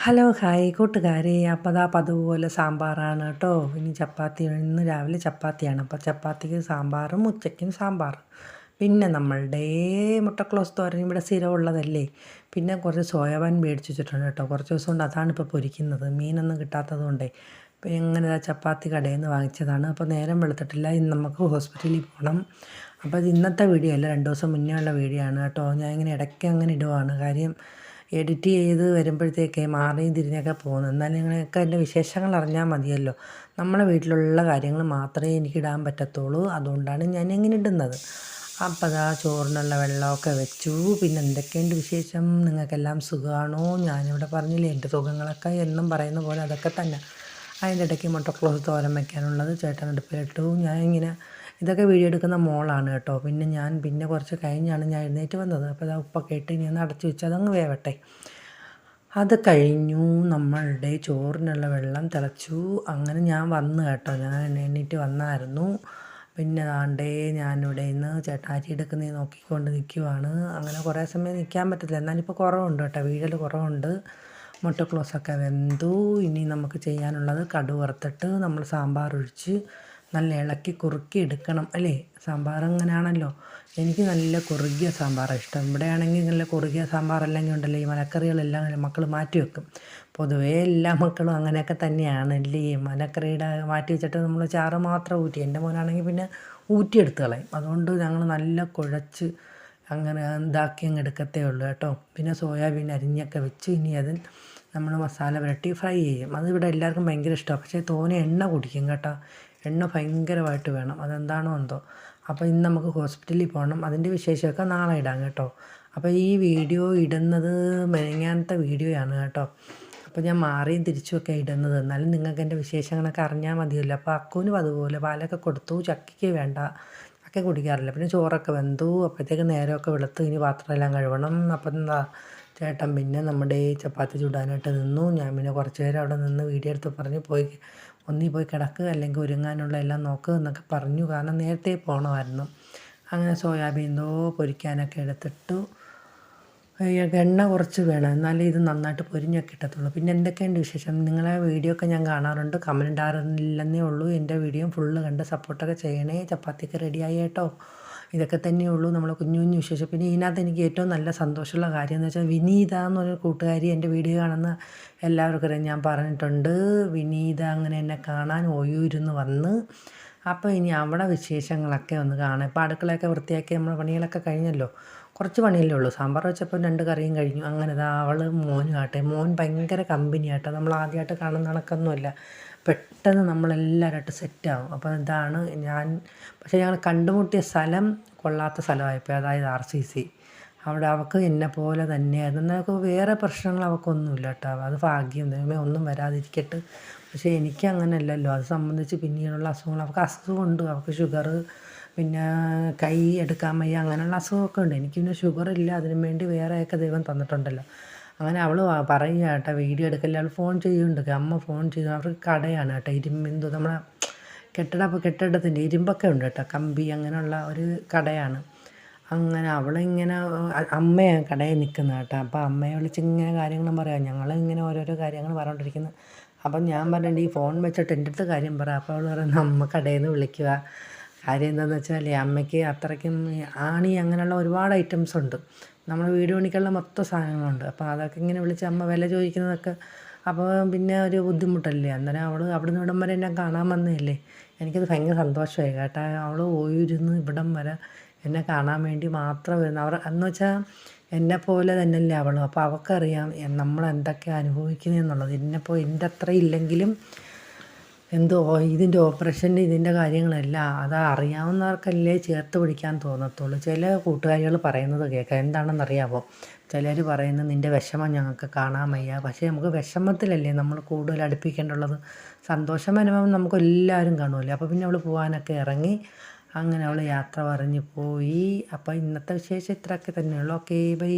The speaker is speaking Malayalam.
ഹലോ ഹായ് കൂട്ടുകാരെ, അപ്പോൾ അതാ പതുപോലെ സാമ്പാറാണ് കേട്ടോ. ഇനി ചപ്പാത്തി, ഇന്ന് രാവിലെ ചപ്പാത്തിയാണ്. അപ്പോൾ ചപ്പാത്തിക്ക് സാമ്പാറും ഉച്ചയ്ക്കും സാമ്പാറും. പിന്നെ നമ്മളുടെ മുട്ടക്ലോസ് തോരൻ ഇവിടെ സ്ഥിരമുള്ളതല്ലേ. പിന്നെ കുറച്ച് സോയാബീൻ മേടിച്ച് വെച്ചിട്ടുണ്ട് കേട്ടോ. കുറച്ച് ദിവസം കൊണ്ട് അതാണ് ഇപ്പോൾ പൊരിക്കുന്നത്. മീനൊന്നും കിട്ടാത്തത് കൊണ്ടേ അപ്പോൾ എങ്ങനെ ചപ്പാത്തി കടയിൽ നിന്ന് വാങ്ങിച്ചതാണ്. അപ്പോൾ നേരം വെളുത്തിട്ടില്ല, ഇന്ന് നമുക്ക് ഹോസ്പിറ്റലിൽ പോകണം. അപ്പോൾ ഇത് ഇന്നത്തെ വീഡിയോ അല്ല, 2 ദിവസം മുന്നേ ഉള്ള വീഡിയോ ആണ് കേട്ടോ. ഞാൻ ഇങ്ങനെ ഇടയ്ക്ക് അങ്ങനെ ഇടുവാണ്. കാര്യം എഡിറ്റ് ചെയ്ത് വരുമ്പോഴത്തേക്ക് മാറിയും തിരിഞ്ഞൊക്കെ പോകുന്നു. എന്നാലും നിങ്ങളൊക്കെ എൻ്റെ വിശേഷങ്ങൾ അറിഞ്ഞാൽ മതിയല്ലോ. നമ്മളെ വീട്ടിലുള്ള കാര്യങ്ങൾ മാത്രമേ എനിക്ക് ഇടാൻ പറ്റത്തുള്ളൂ. അതുകൊണ്ടാണ് ഞാൻ ഇങ്ങനെ ഇടുന്നത്. അപ്പോൾ അതാ ചോറിനുള്ള വെള്ളമൊക്കെ വെച്ചു. പിന്നെ എന്തൊക്കെയുണ്ട് വിശേഷം? നിങ്ങൾക്കെല്ലാം സുഖമാണോ? ഞാനിവിടെ പറഞ്ഞില്ലേ എൻ്റെ സുഖങ്ങളൊക്കെ എന്നും പറയുന്ന പോലെ അതൊക്കെ തന്നെ. അതിൻ്റെ ഇടയ്ക്ക് മുട്ടക്ലോസ് തോരൻ വയ്ക്കാനുള്ളത് ചേട്ടൻ അടുപ്പിലിട്ടു. ഞാൻ ഇങ്ങനെ ഇതൊക്കെ വീഡിയോ എടുക്കുന്ന മോളാണ് കേട്ടോ. പിന്നെ കുറച്ച് കഴിഞ്ഞാണ് ഞാൻ എഴുന്നേറ്റ് വന്നത്. അപ്പോൾ അത് ഉപ്പൊക്കെ ഇട്ട് ഇനി ഒന്ന് അടച്ചു വെച്ച് അതങ്ങ് വേവട്ടെ. അത് കഴിഞ്ഞു. നമ്മളുടെ ചോറിനുള്ള വെള്ളം തിളച്ചു. അങ്ങനെ ഞാൻ വന്നു കേട്ടോ. ഞാൻ എണ്ണീറ്റ് വന്നായിരുന്നു. പിന്നെ ദാണ്ടേ ഞാനിവിടെ നിന്ന് ചേട്ടാറ്റി എടുക്കുന്നത് നോക്കിക്കൊണ്ട് നിൽക്കുവാണ്. അങ്ങനെ കുറേ സമയം നിൽക്കാൻ പറ്റത്തില്ല. എന്നാലിപ്പോൾ കുറവുണ്ട് കേട്ടോ, വീഴൽ കുറവുണ്ട്. മുട്ടക്ലോസൊക്കെ വെന്തു. ഇനി നമുക്ക് ചെയ്യാനുള്ളത് കടുക് വറുത്തിട്ട് നമ്മൾ സാമ്പാർ ഒഴിച്ച് നല്ല ഇളക്കി കുറുക്കി എടുക്കണം അല്ലേ. സാമ്പാർ അങ്ങനെയാണല്ലോ. എനിക്ക് നല്ല കുറുകിയ സാമ്പാറാണ് ഇഷ്ടം. ഇവിടെയാണെങ്കിൽ നല്ല കുറുകിയ സാമ്പാറല്ലെങ്കിൽ ഉണ്ടല്ലോ, ഈ മലക്കറികളെല്ലാം മക്കൾ മാറ്റി വെക്കും. പൊതുവേ എല്ലാ മക്കളും അങ്ങനെയൊക്കെ തന്നെയാണ് അല്ലേ. മലക്കറിയുടെ മാറ്റി വെച്ചിട്ട് നമ്മൾ ചാറ് മാത്രം ഊറ്റി, എൻ്റെ മോനാണെങ്കിൽ പിന്നെ ഊറ്റിയെടുത്ത് കളയും. അതുകൊണ്ട് ഞങ്ങൾ നല്ല കുഴച്ച് അങ്ങനെ ഇതാക്കി അങ്ങ് എടുക്കത്തേ ഉള്ളൂ കേട്ടോ. പിന്നെ സോയാബീൻ അരിഞ്ഞൊക്കെ വെച്ച് ഇനി അതിൽ നമ്മൾ മസാല പുരട്ടി ഫ്രൈ ചെയ്യും. അതിവിടെ എല്ലാവർക്കും ഭയങ്കര ഇഷ്ടമാണ്. പക്ഷേ തോനെ എണ്ണ കുടിക്കും കേട്ടോ. എണ്ണ ഭയങ്കരമായിട്ട് വേണം, അതെന്താണോ എന്തോ. അപ്പോൾ ഇന്ന് നമുക്ക് ഹോസ്പിറ്റലിൽ പോകണം. അതിൻ്റെ വിശേഷമൊക്കെ നാളെ ഇടാം കേട്ടോ. അപ്പോൾ ഈ വീഡിയോ ഇടുന്നത് മെനങ്ങാനത്തെ വീഡിയോയാണ് കേട്ടോ. അപ്പോൾ ഞാൻ മാറിയും തിരിച്ചുമൊക്കെ ഇടുന്നത്. എന്നാലും നിങ്ങൾക്ക് എൻ്റെ വിശേഷങ്ങളൊക്കെ അറിഞ്ഞാൽ മതിയല്ലോ. അപ്പോൾ അക്കുവിനും അതുപോലെ പാലൊക്കെ കൊടുത്തു. ചക്കയ്ക്ക് വേണ്ട, ഒക്കെ കുടിക്കാറില്ല. പിന്നെ ചോറൊക്കെ വെന്തു. അപ്പോഴത്തേക്ക് നേരമൊക്കെ വെളുത്തു. ഇനി പാത്രമെല്ലാം കഴുകണം. അപ്പം എന്താ ചേട്ടൻ പിന്നെ നമ്മുടെ ചപ്പാത്തി ചുടാനായിട്ട് നിന്നു. ഞാൻ പിന്നെ കുറച്ച് നേരം അവിടെ നിന്ന് വീഡിയോ എടുത്ത് പറഞ്ഞ് ഒന്നീ പോയി കിടക്കുക, അല്ലെങ്കിൽ ഒരുങ്ങാനുള്ള എല്ലാം നോക്കുക എന്നൊക്കെ പറഞ്ഞു. കാരണം നേരത്തെ പോകണമായിരുന്നു. അങ്ങനെ സോയാബീൻ പൊരിക്കാനൊക്കെ എടുത്തിട്ടു. എണ്ണ കുറച്ച് വേണം, എന്നാലേ ഇത് നന്നായിട്ട് പൊരിഞ്ഞൊക്കെ കിട്ടത്തുള്ളൂ. പിന്നെ എന്തൊക്കെയുണ്ട് വിശേഷം? നിങ്ങളെ വീഡിയോ ഒക്കെ ഞാൻ കാണാറുണ്ട്, കമൻറ്റ് ഇടാറില്ലെന്നേ ഉള്ളൂ. എൻ്റെ വീഡിയോ ഫുള്ള് കണ്ട് സപ്പോർട്ടൊക്കെ ചെയ്യണേ. ചപ്പാത്തിയൊക്കെ റെഡിയായി കേട്ടോ. ഇതൊക്കെ തന്നെയുള്ളൂ നമ്മളെ കുഞ്ഞു കുഞ്ഞു വിശേഷം. പിന്നെ ഇതിനകത്ത് എനിക്ക് ഏറ്റവും നല്ല സന്തോഷമുള്ള കാര്യം എന്ന് വെച്ചാൽ വിനീത എന്നൊരു കൂട്ടുകാരി എൻ്റെ വീഡിയോ കാണുന്ന എല്ലാവർക്കും അറിയാം. ഞാൻ പറഞ്ഞിട്ടുണ്ട്, വിനീത അങ്ങനെ എന്നെ കാണാൻ ഓയൂരിന്ന് വന്ന്. അപ്പോൾ ഇനി അവിടെ വിശേഷങ്ങളൊക്കെ ഒന്ന് കാണാം. ഇപ്പോൾ അടുക്കളയൊക്കെ വൃത്തിയാക്കി നമ്മുടെ പണികളൊക്കെ കഴിഞ്ഞല്ലോ. കുറച്ച് പണിയല്ലേ ഉള്ളൂ. സാമ്പാർ വെച്ചപ്പോൾ 2 കറിയും കഴിഞ്ഞു. അങ്ങനെ അവൾ മോനും ആട്ടെ, മോൻ ഭയങ്കര കമ്പനിയാട്ടോ. നമ്മൾ ആദ്യമായിട്ട് കാണുന്ന കണക്കൊന്നുമല്ല. പെട്ടെന്ന് നമ്മളെല്ലാവരുമായിട്ട് സെറ്റാവും. അപ്പോൾ ഇതാണ് പക്ഷേ ഞങ്ങൾ കണ്ടുമുട്ടിയ സ്ഥലം കൊള്ളാത്ത സ്ഥലമായിപ്പോയി. അതായത് RCC. അവിടെ അവൾക്ക് എന്നെ പോലെ തന്നെയായിരുന്നു. എന്നാൽ വേറെ പ്രശ്നങ്ങൾ അവൾക്കൊന്നുമില്ല കേട്ടോ. അത് ഭാഗ്യം, ദൈവമേ ഒന്നും വരാതിരിക്കട്ടെ. പക്ഷേ എനിക്ക് അങ്ങനെയല്ലല്ലോ. അത് സംബന്ധിച്ച് പിന്നീടുള്ള അസുഖങ്ങൾ, അവൾക്ക് അസുഖമുണ്ട്. അവൾക്ക് ഷുഗർ, പിന്നെ കൈ എടുക്കാൻ വയ്യ, അങ്ങനെയുള്ള അസുഖമൊക്കെ ഉണ്ട്. എനിക്ക് പിന്നെ ഷുഗറില്ല. അതിനു വേണ്ടി വേറെയൊക്കെ ദൈവം തന്നിട്ടുണ്ടല്ലോ. അങ്ങനെ അവൾ പറയുക കേട്ടോ, വീഡിയോ എടുക്കല്ലേ. അവൾ ഫോൺ ചെയ്യുന്നുണ്ട്, അമ്മ ഫോൺ ചെയ്തു. അവർക്ക് കടയാണ് കേട്ടോ, ഇരുമ്പ് നമ്മളെ കെട്ടിടത്തിൻ്റെ ഇരുമ്പൊക്കെ ഉണ്ട് കേട്ടോ, കമ്പി അങ്ങനെയുള്ള ഒരു കടയാണ്. അങ്ങനെ അവളിങ്ങനെ അമ്മയാണ് കടയിൽ നിൽക്കുന്നത് കേട്ടോ. അപ്പോൾ അമ്മയെ വിളിച്ച് ഇങ്ങനെ കാര്യങ്ങളും പറയാം. ഞങ്ങളിങ്ങനെ ഓരോരോ കാര്യങ്ങൾ പറഞ്ഞുകൊണ്ടിരിക്കുന്നത്. അപ്പം ഞാൻ പറഞ്ഞിട്ട് ഈ ഫോൺ വെച്ചിട്ട് എൻ്റെ അടുത്ത് കാര്യം പറയാം. അപ്പോൾ അവൾ പറയുന്നത് അമ്മ കടയിൽ നിന്ന് വിളിക്കുക. കാര്യം എന്താണെന്ന് വെച്ചാൽ അമ്മയ്ക്ക് അത്രയ്ക്കും ആണി അങ്ങനെയുള്ള ഒരുപാട് ഐറ്റംസ് ഉണ്ട്. നമ്മൾ വീട് പണിക്കുള്ള മൊത്തം സാധനങ്ങളുണ്ട്. അപ്പോൾ അതൊക്കെ ഇങ്ങനെ വിളിച്ച് അമ്മ വില ചോദിക്കുന്നതൊക്കെ അപ്പോൾ പിന്നെ ഒരു ബുദ്ധിമുട്ടല്ലേ. അന്നേരം അവൾ അവിടുന്ന് ഇവിടം വരെ എന്നെ കാണാൻ വന്നതല്ലേ. എനിക്കത് ഭയങ്കര സന്തോഷമായി കേട്ടോ. അവൾ ഓയൂരിന്ന് ഇവിടം വരെ എന്നെ കാണാൻ വേണ്ടി മാത്രം വരുന്നു. എന്ന് വെച്ചാൽ എന്നെപ്പോലെ തന്നെയല്ലേ അവളും. അപ്പോൾ അവൾക്കറിയാം നമ്മൾ എന്തൊക്കെയാണ് അനുഭവിക്കുന്നതെന്നുള്ളത്. എൻ്റെ അത്ര ഇല്ലെങ്കിലും എന്തോ ഇതിൻ്റെ ഓപ്പറേഷൻ്റെ ഇതിൻ്റെ കാര്യങ്ങളെല്ലാം അത് അറിയാവുന്നവർക്കല്ലേ ചേർത്ത് പിടിക്കാൻ തോന്നത്തുള്ളൂ. ചില കൂട്ടുകാരികൾ പറയുന്നത് കേൾക്കാം. എന്താണെന്നറിയാമോ? ചിലർ പറയുന്നത് നിൻ്റെ വിഷമം ഞങ്ങൾക്ക് കാണാൻ വയ്യ. പക്ഷേ നമുക്ക് വിഷമത്തിലല്ലേ നമ്മൾ കൂടുതൽ അടുപ്പിക്കേണ്ടുള്ളത്. സന്തോഷം വരുമ്പം നമുക്ക് എല്ലാവരും കാണുമല്ലോ. അപ്പോൾ പിന്നെ അവൾ പോകാനൊക്കെ ഇറങ്ങി. അങ്ങനെ അവൾ യാത്ര പറഞ്ഞ് പോയി. അപ്പോൾ ഇന്നത്തെ വിശേഷം ഇത്രയൊക്കെ തന്നെയുള്ളൂ. Okay, by.